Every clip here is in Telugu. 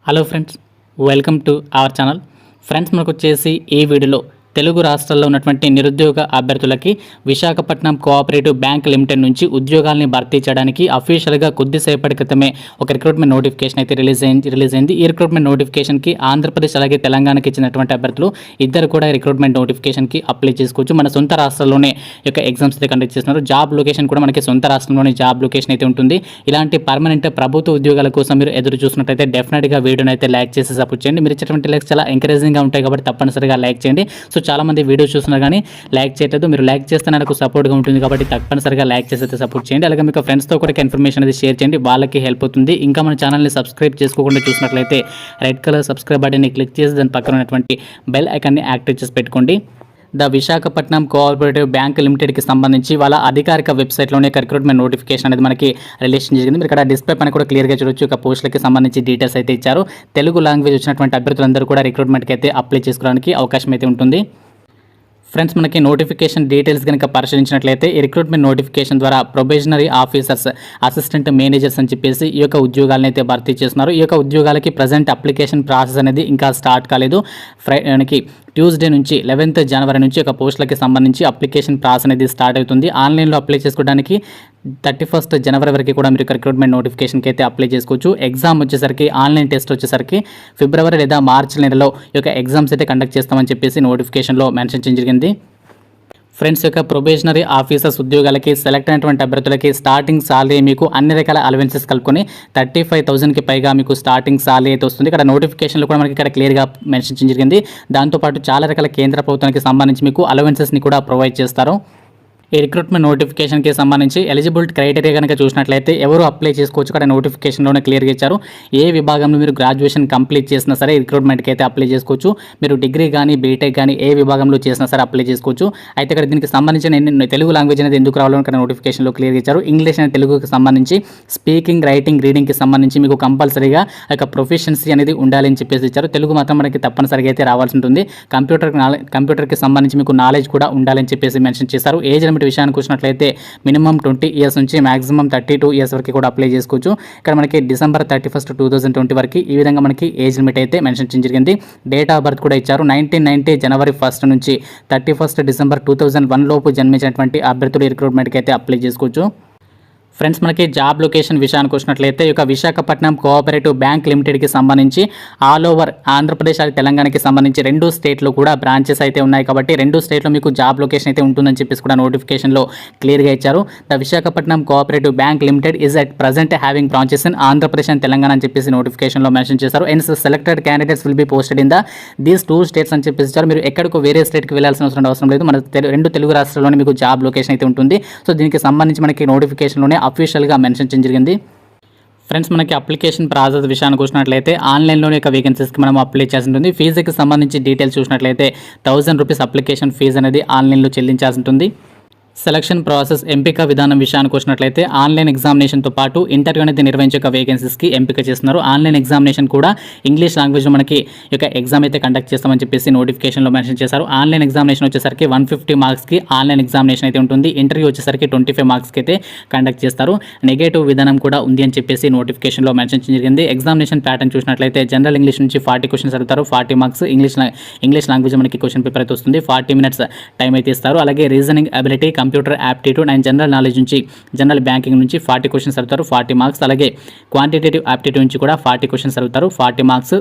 Hello friends, welcome to our channel. Friends, మనకు వచ్చేసి ఈ వీడియోలో తెలుగు రాష్ట్రాల్లో ఉన్నటువంటి నిరుద్యోగ అభ్యర్థులకి విశాఖపట్నం కోఆపరేటివ్ బ్యాంక్ లిమిటెడ్ నుంచి ఉద్యోగాల్ని భర్తీ చేయడానికి అఫీషియల్గా కొద్దిసేపటి క్రితమే ఒక రిక్రూట్మెంట్ నోటిఫికేషన్ అయితే రిలీజ్ అయింది. ఈ రిక్రూట్మెంట్ నోటిఫికేషన్కి ఆంధ్రప్రదేశ్ అలాగే తెలంగాణకి ఇచ్చినటువంటి అభ్యర్థులు ఇద్దరు కూడా రిక్రూట్మెంట్ నోటిఫికేషన్కి అప్లై చేసుకోవచ్చు. మన సొంత రాష్ట్రాల్లోనే యొక్క ఎగ్జామ్స్ అయితే కండక్ట్ చేస్తున్నారు. జాబ్ లొకేషన్ కూడా మనకి సొంత రాష్ట్రంలోనే జాబ్ లొకేషన్ అయితే ఉంటుంది. ఇలాంటి పర్మనెంట్ ప్రభుత్వ ఉద్యోగాల కోసం మీరు ఎదురు చూసినట్టయితే డెఫినెట్గా వీడియోని అయితే లైక్ చేసి సపోర్ట్ చేయండి. మీరు ఇచ్చేటువంటి లైక్స్ చాలా ఎంకరేజింగ్గా ఉంటాయి కాబట్టి తప్పనిసరిగా లైక్ చేయండి. సో చాలా మంది వీడియో చూస్తున్నారు కానీ లైక్ చేయట్లేదు. మీరు లైక్ చేస్తే నాకు సపోర్ట్గా ఉంటుంది కాబట్టి తప్పనిసరిగా లైక్ చేసి అయితే సపోర్ట్ చేయండి. అలాగే మీకు ఫ్రెండ్స్తో కూడా ఇన్ఫర్మేషన్ అనేది షేర్ చేయండి, వాళ్ళకి హెల్ప్ అవుతుంది. ఇంకా మన ఛానల్ని సబ్స్క్రైబ్ చేసుకోకుండా చూసినట్లయితే రెడ్ కలర్ సబ్స్క్రైబ్ బటన్ని క్లిక్ చేసి దాని పక్కన ఉన్నటువంటి బెల్ ఐకాన్ని యాక్టివేట్ చేసి పెట్టుకోండి. ద విశాఖపట్నం కోఆపరేటివ్ బ్యాంక్ లిమిటెడ్కి సంబంధించి వాళ్ళ అధికారిక వెబ్సైట్లోనే రిక్రూట్మెంట్ నోటిఫికేషన్ అనేది మనకి రిలీజ్ జరిగింది. మీరు ఇక్కడ డిస్ప్లే పైన కూడా క్లియర్గా చూడొచ్చు. ఒక పోస్టులకి సంబంధించి డీటెయిల్స్ అయితే ఇచ్చారు. తెలుగు లాంగ్వేజ్ వచ్చినటువంటి అభ్యర్థులందరూ కూడా రిక్రూట్మెంట్కి అయితే అప్లై చేసుకోవడానికి అవకాశం అయితే ఉంటుంది. ఫ్రెండ్స్, మనకి నోటిఫికేషన్ డీటెయిల్స్ కనుక పరిశీలించినట్లయితే ఈ రిక్రూట్మెంట్ నోటిఫికేషన్ ద్వారా ప్రొబేషనరీ ఆఫీసర్స్, అసిస్టెంట్ మేనేజర్స్ అని చెప్పేసి ఈ యొక్క ఉద్యోగాలను అయితే భర్తీ చేస్తున్నారు. ఈ యొక్క ఉద్యోగాలకి ప్రజెంట్ అప్లికేషన్ ప్రాసెస్ అనేది ఇంకా స్టార్ట్ కాలేదు. మనకి ట్యూస్డే నుంచి 11th జనవరి నుంచి ఒక పోస్టులకి సంబంధించి అప్లికేషన్ ప్రాసెస్ అనేది స్టార్ట్ అవుతుంది. ఆన్లైన్లో అప్లై చేసుకోవడానికి 31st జనవరి వరకు కూడా మీరు రిక్రూట్మెంట్ నోటిఫికేషన్కి అయితే అప్లై చేసుకోవచ్చు. ఎగ్జామ్ వచ్చేసరికి ఆన్లైన్ టెస్ట్ వచ్చేసరికి ఫిబ్రవరి లేదా మార్చి నెలలో ఈ యొక్క ఎగ్జామ్స్ అయితే కండక్ట్ చేస్తామని చెప్పేసి నోటిఫికేషన్లో మెన్షన్ చేయడం జరిగింది. ఫ్రెండ్స్, యొక్క ప్రొబేషనరీ ఆఫీసర్స్ ఉద్యోగాలకి సెలెక్ట్ అయినటువంటి అభ్యర్థులకి స్టార్టింగ్ సాలరీ మీకు అన్ని రకాల అలవెన్సెస్ కలుపుకొని 35,000కి పైగా మీకు స్టార్టింగ్ సాలరీ అయితే వస్తుంది. ఇక్కడ నోటిఫికేషన్లో కూడా మనకి ఇక్కడ క్లియర్గా మెన్షన్ చేయడం జరిగింది. దాంతోపాటు చాలా రకాల కేంద్ర ప్రభుత్వానికి సంబంధించి మీకు అలవెన్సెస్ని కూడా ప్రొవైడ్ చేస్తారు. ఈ రిక్రూట్మెంట్ నోటిఫికేషన్కి సంబంధించి ఎలిజిబిలిటీ క్రైటీరియా కనుక చూసినట్లయితే ఎవరు అప్లై చేసుకోవచ్చు అక్కడ నోటిఫికేషన్లోనే క్లియర్గా ఇచ్చారు. ఏ విభాగంలో మీరు గ్రాడ్యుయేషన్ కంప్లీట్ చేసినా సరే రిక్రూట్మెంట్కి అయితే అప్లై చేసుకోవచ్చు. మీరు డిగ్రీ కానీ బీటెక్ కానీ ఏ విభాగంలో చేసినా సరే అప్లై చేసుకోవచ్చు. అయితే ఇక్కడ దీనికి సంబంధించిన తెలుగు లాంగ్వేజ్ అనేది ఎందుకు రావాలో ఇక్కడ నోటిఫికేషన్లో క్లియర్గా ఇచ్చారు. ఇంగ్లీష్ అనేది తెలుగుకి సంబంధించి స్పీకింగ్, రైటింగ్, రీడింగ్కి సంబంధించి మీకు కంపల్సరీగా ఒక ప్రొఫిషియన్సీ అనేది ఉండాలని చెప్పేసి ఇచ్చారు. తెలుగు మాత్రం మనకి తప్పనిసరిగా అయితే రావాల్సి ఉంటుంది. కంప్యూటర్కి సంబంధించి మీకు నాలెడ్జ్ కూడా ఉండాలని చెప్పేసి మెన్షన్ చేశారు. ఏజ్ విషయానికి వచ్చినట్లయితే మినిమం 20 years నుంచి మాక్సిమం 32 years వరకు కూడా అప్లై చేసుకోవచ్చు. ఇక్కడ మనకి December 31st, 2020 వరకు ఈ విధంగా మనకి ఏజ్ లిమిట్ అయితే మెన్షన్ చేయడం జరిగింది. డేట్ ఆఫ్ బర్త్ కూడా ఇచ్చారు. 1990 జనవరి 1st నుంచి 31st డిసెంబర్ 2001 లోపు జన్మించినటువంటి అభ్యర్థులు రిక్రూట్మెంట్కి అయితే అప్లై చేసుకోవచ్చు. ఫ్రెండ్స్, మనకి జాబ్ లొకేషన్ విషయానికి వచ్చినట్లయితే ఈ విశాఖపట్నం కోఆపరేటివ్ బ్యాంక్ లిమిటెడ్కి సంబంధించి ఆల్ ఓవర్ ఆంధ్రప్రదేశ్ అలాగే తెలంగాణకి సంబంధించి 2 స్టేట్లో కూడా బ్రాంచెస్ అయితే ఉన్నాయి కాబట్టి 2 స్టేట్లో మీకు జాబ్ లొకేషన్ అయితే ఉంటుందని చెప్పేసి కూడా నోటిఫికేషన్లో క్లియర్గా ఇచ్చారు. The Visakhapatnam cooperative bank limited is at present having branches in Andhra Pradesh and Telangana అని చెప్పేసి నోటిఫికేషన్లో మెన్షన్ చేశారు. And selected candidates will be posted in these 2 states అని చెప్పేసి ఇచ్చారు. మీరు ఎక్కడికో వేరే స్టేట్కి వెళ్ళాల్సిన అవసరం లేదు. మన 2 తెలుగు రాష్ట్రాల్లోనే మీకు జాబ్ లొకేషన్ అయితే ఉంటుంది. సో దీనికి సంబంధించి మనకి నోటిఫికేషన్లోనే అఫీషియల్గా మెన్షన్ చేయడం జరిగింది. ఫ్రెండ్స్, మనకి అప్లికేషన్ ప్రాసెస్ విషయానికి చూసినట్లయితే ఆన్లైన్లోనే ఒక వేకెన్సీస్కి మనం అప్లై చేసి ఉంటుంది. ఫీజుకి సంబంధించి డీటెయిల్స్ చూసినట్లయితే 1000 రూపీస్ అప్లికేషన్ ఫీజు అనేది ఆన్లైన్లో చెల్లించాల్సి ఉంటుంది. సెలక్షన్ ప్రాసెస్ ఎంపిక విధానం విషయానికి వచ్చినట్లయితే ఆన్లైన్ ఎగ్జామినేషన్తో పాటు ఇంటర్వ్యూ అనేది నిర్వహించే ఒక వేకెన్సీస్కి ఎంపిక చేస్తున్నారు. ఆన్లైన్ ఎగ్జామినేషన్ కూడా ఇంగ్లీష్ లాంగ్వేజ్లో మనకి ఒక ఎగ్జామ్ అయితే కండక్ట్ చేస్తామని చెప్పేసి నోటిఫికేషన్లో మెన్షన్ చేశారు. ఆన్లైన్ ఎగ్జామినేషన్ వచ్చేసరికి 150 మార్క్స్కి ఆన్లైన్ ఎగ్జామినేషన్ అయితే ఉంటుంది. ఇంటర్వ్యూ వచ్చేసరికి 25 మార్క్స్కి అయితే కండక్ట్ చేస్తారు. నెగటివ్ విధానం కూడా ఉంది అని చెప్పేసి నోటిఫికేషన్లో మెన్షన్ జరిగింది. ఎగ్జామినేషన్ ప్యాటర్న్ చూసినట్లయితే జనరల్ ఇంగ్లీష్ నుంచి 40 క్వశ్చన్స్ అడుగుతారు. 40 మార్క్స్. ఇంగ్లీష్ లాంగ్వేజ్ మనకి క్వశ్చన్ పేపర్ అయితే వస్తుంది. 40 minutes టైం అయితే ఇస్తారు. అలాగే reasoning ability, computer aptitude and general knowledge నుంచి, జనరల్ బ్యాంకింగ్ నుంచి 40 క్వశ్చన్స్ అడుగుతారు. 40 మార్క్స్. అలాగే క్వాంటిటేటివ్ యాప్టిట్యూడ్ నుంచి కూడా 40 క్వశ్చన్స్ అడుగుతారు. 40 మార్క్స్.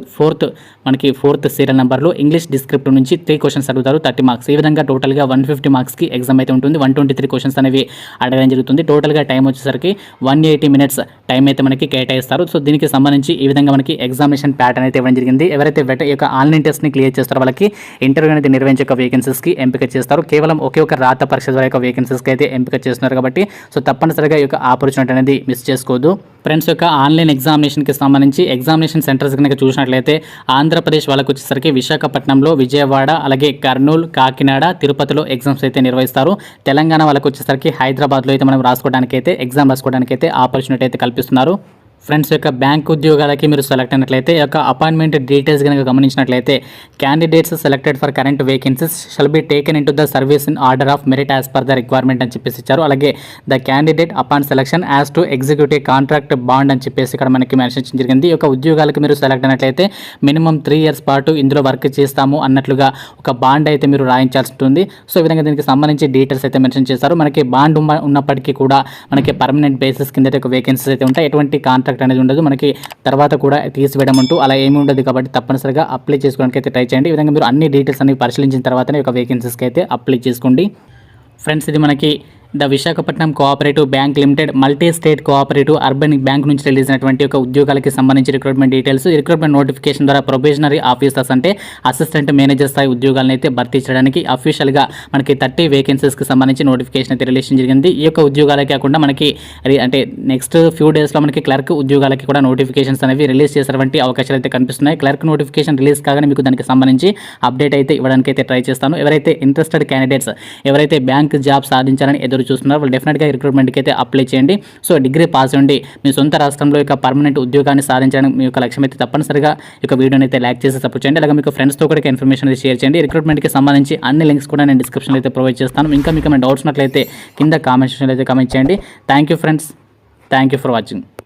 ఫోర్త్ సీరియల్ నెంబర్లో ఇంగ్లీష్ డిస్క్రిప్టివ్ నుంచి 3 క్వశ్చన్స్ అడుగుతారు. 30 మార్క్స్. ఈ విధంగా టోటల్గా 150 మార్క్స్కి ఎగ్జామ్ అయితే ఉంటుంది. 123 క్వశ్చన్స్ అనేవి అడగడం జరుగుతుంది. టోటల్గా టైం వచ్చేసరికి 180 minutes టైం అయితే మనకి కేటాయిస్తారు. సో దీనికి సంబంధించి ఈ విధంగా మనకి ఎగ్జామినేషన్ ప్యాటర్న్ అయితే ఇవ్వడం జరిగింది. ఎవరైతే ఈ యొక్క ఆన్లైన్ టెస్ట్ని క్లియర్ చేస్తారో వాళ్ళకి ఇంటర్వ్యూ అనేది నిర్వహించే ఒక వేకెన్సీస్కి ఎంపిక చేస్తారు. కేవలం ఒకే ఒక రాత పరీక్ష ద్వారా యొక్క వేకెన్సీస్కి అయితే ఎంపిక చేస్తున్నారు కాబట్టి సో తప్పనిసరిగా ఈ యొక్క ఆపర్చునిటీ అనేది మిస్ చేసుకోవద్దు. ఫ్రెండ్స్, యొక్క ఆన్లైన్ ఎగ్జామినేషన్కి సంబంధించి ఎగ్జామినేషన్ సెంటర్స్ కనుక చూసినట్లయితే ఆంధ్రప్రదేశ్ వాళ్ళకి వచ్చేసరికి విశాఖపట్నంలో, విజయవాడ, అలాగే కర్నూలు, కాకినాడ, తిరుపతిలో ఎగ్జామ్స్ అయితే నిర్వహిస్తారు. తెలంగాణ వాళ్ళకి వచ్చేసరికి హైదరాబాద్లో అయితే మనం ఎగ్జామ్ రాసుకోవడానికి అయితే ఆపర్చునిటీ అయితే కల్పిస్తున్నారు. ఫ్రెండ్స్ యొక్క బ్యాంక్ ఉద్యోగాలకి మీరు సెలెక్ట్ అయినట్లయితే ఈ యొక్క అపాయింట్మెంట్ డీటెయిల్స్ కనుక గమనించినట్లయితే candidates selected for current vacancies shall be taken in to the service in order of merit as per the requirement అని చెప్పేసి ఇచ్చారు. అలాగే the candidate upon selection as to executive contract bond అని చెప్పేసి ఇక్కడ మనకి మెన్షన్ చేయడం జరిగింది. ఈ యొక్క ఉద్యోగాలకు మీరు సెలెక్ట్ అయినట్లయితే మినిమం 3 years పాటు ఇందులో వర్క్ చేస్తాము అన్నట్లుగా ఒక బాండ్ అయితే మీరు రాయించాల్సి ఉంటుంది. సో ఈ విధంగా దీనికి సంబంధించి డీటెయిల్స్ అయితే మెన్షన్ చేశారు. మనకి బాండ్ ఉన్నప్పటికీ కూడా మనకి పర్మనెంట్ బేసిస్ కింద ఒక వేకెన్సీస్ అయితే ఉంటాయి. ఎటువంటి కాంట్రాక్ట్ అనేది ఉండదు. మనకి తర్వాత కూడా తీసివేయడం అంటూ అలా ఏమి ఉండదు. కాబట్టి తప్పనిసరిగా అప్లై చేసుకోవడానికి అయితే ట్రై చేయండి. ఈ విధంగా మీరు అన్ని డీటెయిల్స్ అనేవి పరిశీలించిన తర్వాతనే ఒక వేకెన్సీస్కి అయితే అప్లై చేసుకోండి. ఫ్రెండ్స్, ఇది మనకి the Visakhapatnam cooperative bank limited multi state cooperative urban bank నుంచి రిలీజ్ అయినటువంటి ఒక ఉద్యోగాలకి సంబంధించి రిక్రూట్మెంట్ డీటెయిల్స్. రిక్రూట్మెంట్ నోటిఫికేషన్ ద్వారా ప్రొబేషనరీ ఆఫీసర్స్ అంటే అసిస్టెంట్ మేనేజర్ స్థాయి ఉద్యోగాలను అయితే భర్తీ చేయడానికి అఫీషియల్గా మనకి 30 వేకెన్సీస్కి సంబంధించి నోటిఫికేషన్ అయితే రిలీజ్ జరిగింది. ఈ యొక్క ఉద్యోగాలే కాకుండా మనకి అంటే నెక్స్ట్ ఫ్యూ డేస్లో మనకి క్లర్క్ ఉద్యోగాలకి కూడా నోటిఫికేషన్స్ అనేవి రిలీజ్ చేసేటువంటి అవకాశాలు అయితే కనిపిస్తున్నాయి. క్లర్క్ నోటిఫికేషన్ రిలీజ్ కాగానే మీకు దానికి సంబంధించి అప్డేట్ అయితే ఇవ్వడానికి అయితే ట్రై చేస్తాను. ఎవరైతే ఇంట్రెస్టెడ్ క్యాండిడేట్స్ ఎవరైతే బ్యాంక్ జాబ్ సాధించాలని ఎదురు చూస్తున్నారు వాళ్ళు డెఫినెట్గా రిక్రూట్మెంట్కి అయితే అప్లై చేయండి. సో డిగ్రీ పాస్ ఉండి మీ సొంత రాష్ట్రంలో యొక్క పర్మనెంట్ ఉద్యోగాన్ని సాధించడానికి మీ యొక్క లక్ష్యం అయితే తప్పనిసరిగా ఈ యొక్క వీడియోని అయితే లైక్ చేసి సపోర్ట్ చేయండి. అలాగే మీకు ఫ్రెండ్స్తో కూడా ఇన్ఫర్మేషన్ అయితే షేర్ చేయండి. రిక్రూట్మెంట్కి సంబంధించి అన్ని లింక్స్ కూడా నేను డిస్క్రిప్షన్లో అయితే ప్రొవైడ్ చేస్తాను. ఇంకా మీకు ఏమైనా డౌట్స్ ఉన్నట్లయితే కింద కామెంట్ సెక్షన్లో అయితే కామెంట్ చేయండి. Thank you friends, thank you for watching.